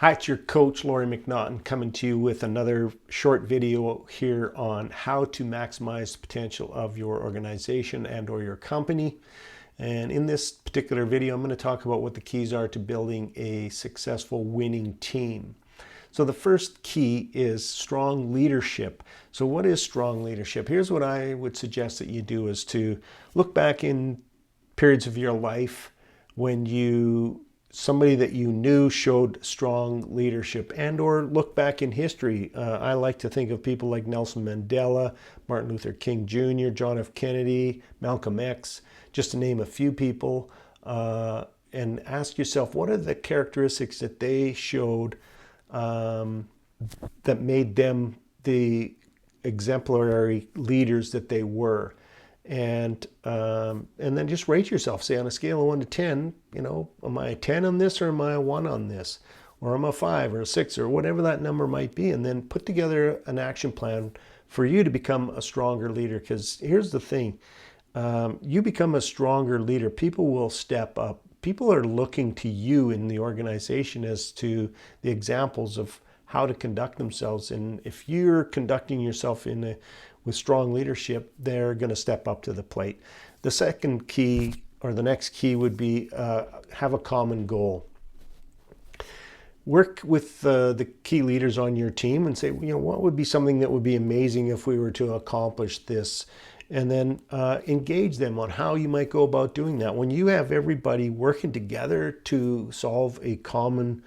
Hi, it's your coach, Laurie McNaughton, coming to you with another short video here on how to maximize the potential of your organization and or your company. And in this particular video, I'm going to talk about what the keys are to building a successful winning team. So the first key is strong leadership. So what is strong leadership? Here's what I would suggest that you do is to look back in periods of your life when somebody that you knew showed strong leadership, and or look back in history. I like to think of people like Nelson Mandela, Martin Luther King Jr., John F. Kennedy, Malcolm X, just to name a few people, and ask yourself, what are the characteristics that they showed that made them the exemplary leaders that they were? And then just rate yourself. Say on a scale of 1 to 10, am I a 10 on this, or am I a 1 on this, or am I a 5 or a 6, or whatever that number might be, and then put together an action plan for you to become a stronger leader. Because here's the thing, you become a stronger leader, people will step up. People are looking to you in the organization as to the examples of how to conduct themselves, and if you're conducting yourself with strong leadership, they're going to step up to the plate. The second key, or the next key, would be have a common goal. Work with the key leaders on your team and say, what would be something that would be amazing if we were to accomplish this? And then engage them on how you might go about doing that. When you have everybody working together to solve a common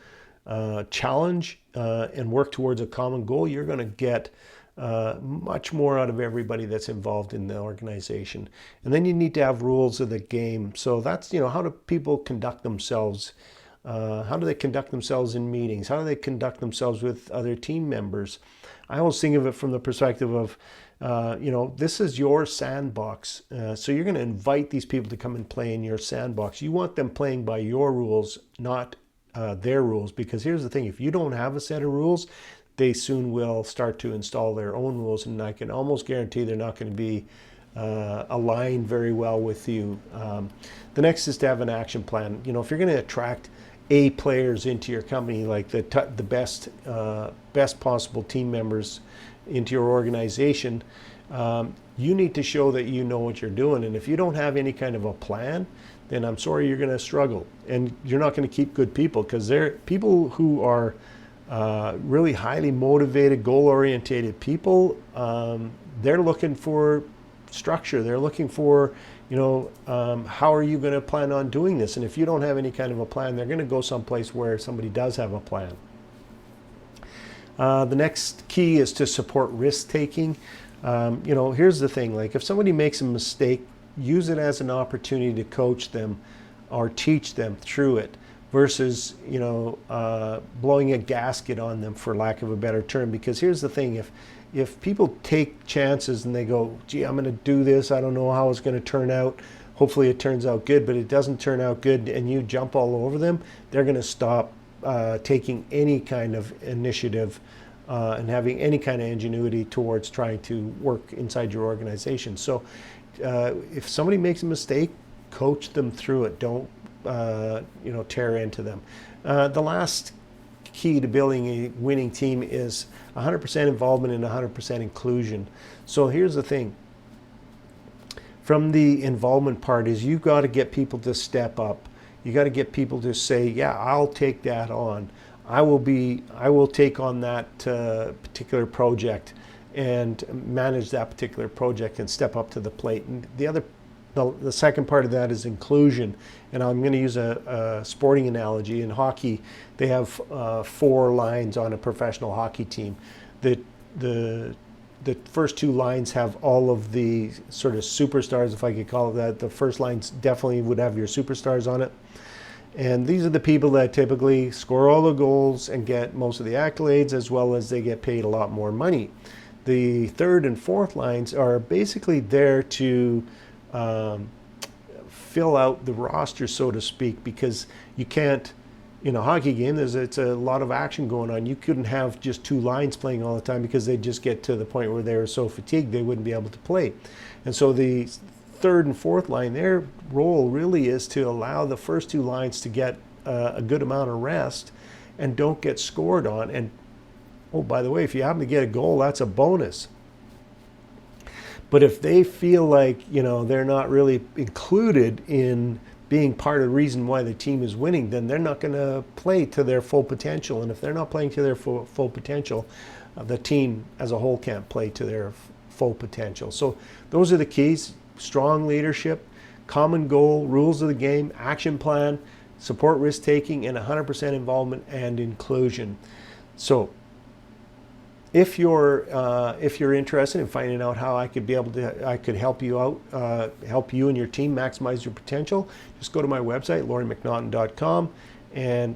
challenge and work towards a common goal, you're going to get much more out of everybody that's involved in the organization. And then you need to have rules of the game. So that's, how do people conduct themselves? How do they conduct themselves in meetings? How do they conduct themselves with other team members? I always think of it from the perspective of, this is your sandbox. So you're going to invite these people to come and play in your sandbox. You want them playing by your rules, not their rules. Because here's the thing, if you don't have a set of rules, they soon will start to install their own rules, and I can almost guarantee they're not going to be aligned very well with you. The next is to have an action plan. If you're going to attract A players into your company, like the best possible team members into your organization, you need to show that you know what you're doing. And if you don't have any kind of a plan, then I'm sorry, you're going to struggle, and you're not going to keep good people, because they're people who are really highly motivated, goal-orientated people. They're looking for structure. They're looking for, how are you going to plan on doing this? And if you don't have any kind of a plan, they're going to go someplace where somebody does have a plan. The next key is to support risk-taking. Here's the thing, like if somebody makes a mistake, use it as an opportunity to coach them or teach them through it, versus blowing a gasket on them, for lack of a better term. Because here's the thing, if people take chances and they go, gee, I'm going to do this, I don't know how it's going to turn out, hopefully it turns out good, but it doesn't turn out good, and you jump all over them, they're going to stop taking any kind of initiative and having any kind of ingenuity towards trying to work inside your organization. So if somebody makes a mistake, coach them through it. Don't tear into them. The last key to building a winning team is 100% involvement and 100% inclusion. So here's the thing. From the involvement part is you've got to get people to step up. You got to get people to say, yeah, I'll take that on. I will take on that particular project and manage that particular project and step up to the plate. And the second part of that is inclusion, and I'm going to use a sporting analogy. In hockey, they have 4 lines on a professional hockey team. The first 2 lines have all of the sort of superstars, if I could call it that. The first lines definitely would have your superstars on it, and these are the people that typically score all the goals and get most of the accolades, as well as they get paid a lot more money. The third and fourth lines are basically there to fill out the roster, so to speak, because you can't, in a hockey game, it's a lot of action going on. You couldn't have just 2 lines playing all the time, because they'd just get to the point where they were so fatigued they wouldn't be able to play. And so the third and fourth line, their role really is to allow the first 2 lines to get a good amount of rest and don't get scored on. And oh, by the way, if you happen to get a goal, that's a bonus. But if they feel like, they're not really included in being part of the reason why the team is winning, then they're not going to play to their full potential. And if they're not playing to their full potential, the team as a whole can't play to their full potential. So those are the keys: strong leadership, common goal, rules of the game, action plan, support risk-taking, and 100% involvement and inclusion. So if you're interested in finding out how I could help you out, help you and your team maximize your potential, just go to my website, lauriemcnaughton.com, and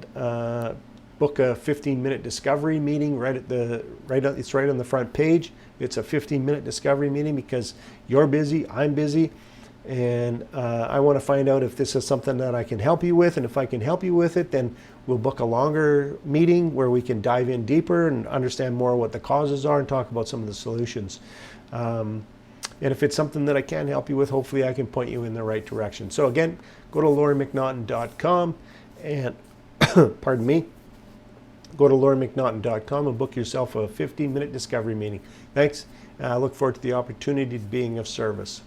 book a 15-minute discovery meeting. It's right on the front page. It's a 15-minute discovery meeting because you're busy, I'm busy, and I want to find out if this is something that I can help you with. And if I can help you with it, then we'll book a longer meeting where we can dive in deeper and understand more what the causes are and talk about some of the solutions. And if it's something that I can help you with, hopefully I can point you in the right direction. So again, go to lauriemcnaughton.com and pardon me, go to lauriemcnaughton.com and book yourself a 15-minute discovery meeting. Thanks. I look forward to the opportunity of being of service.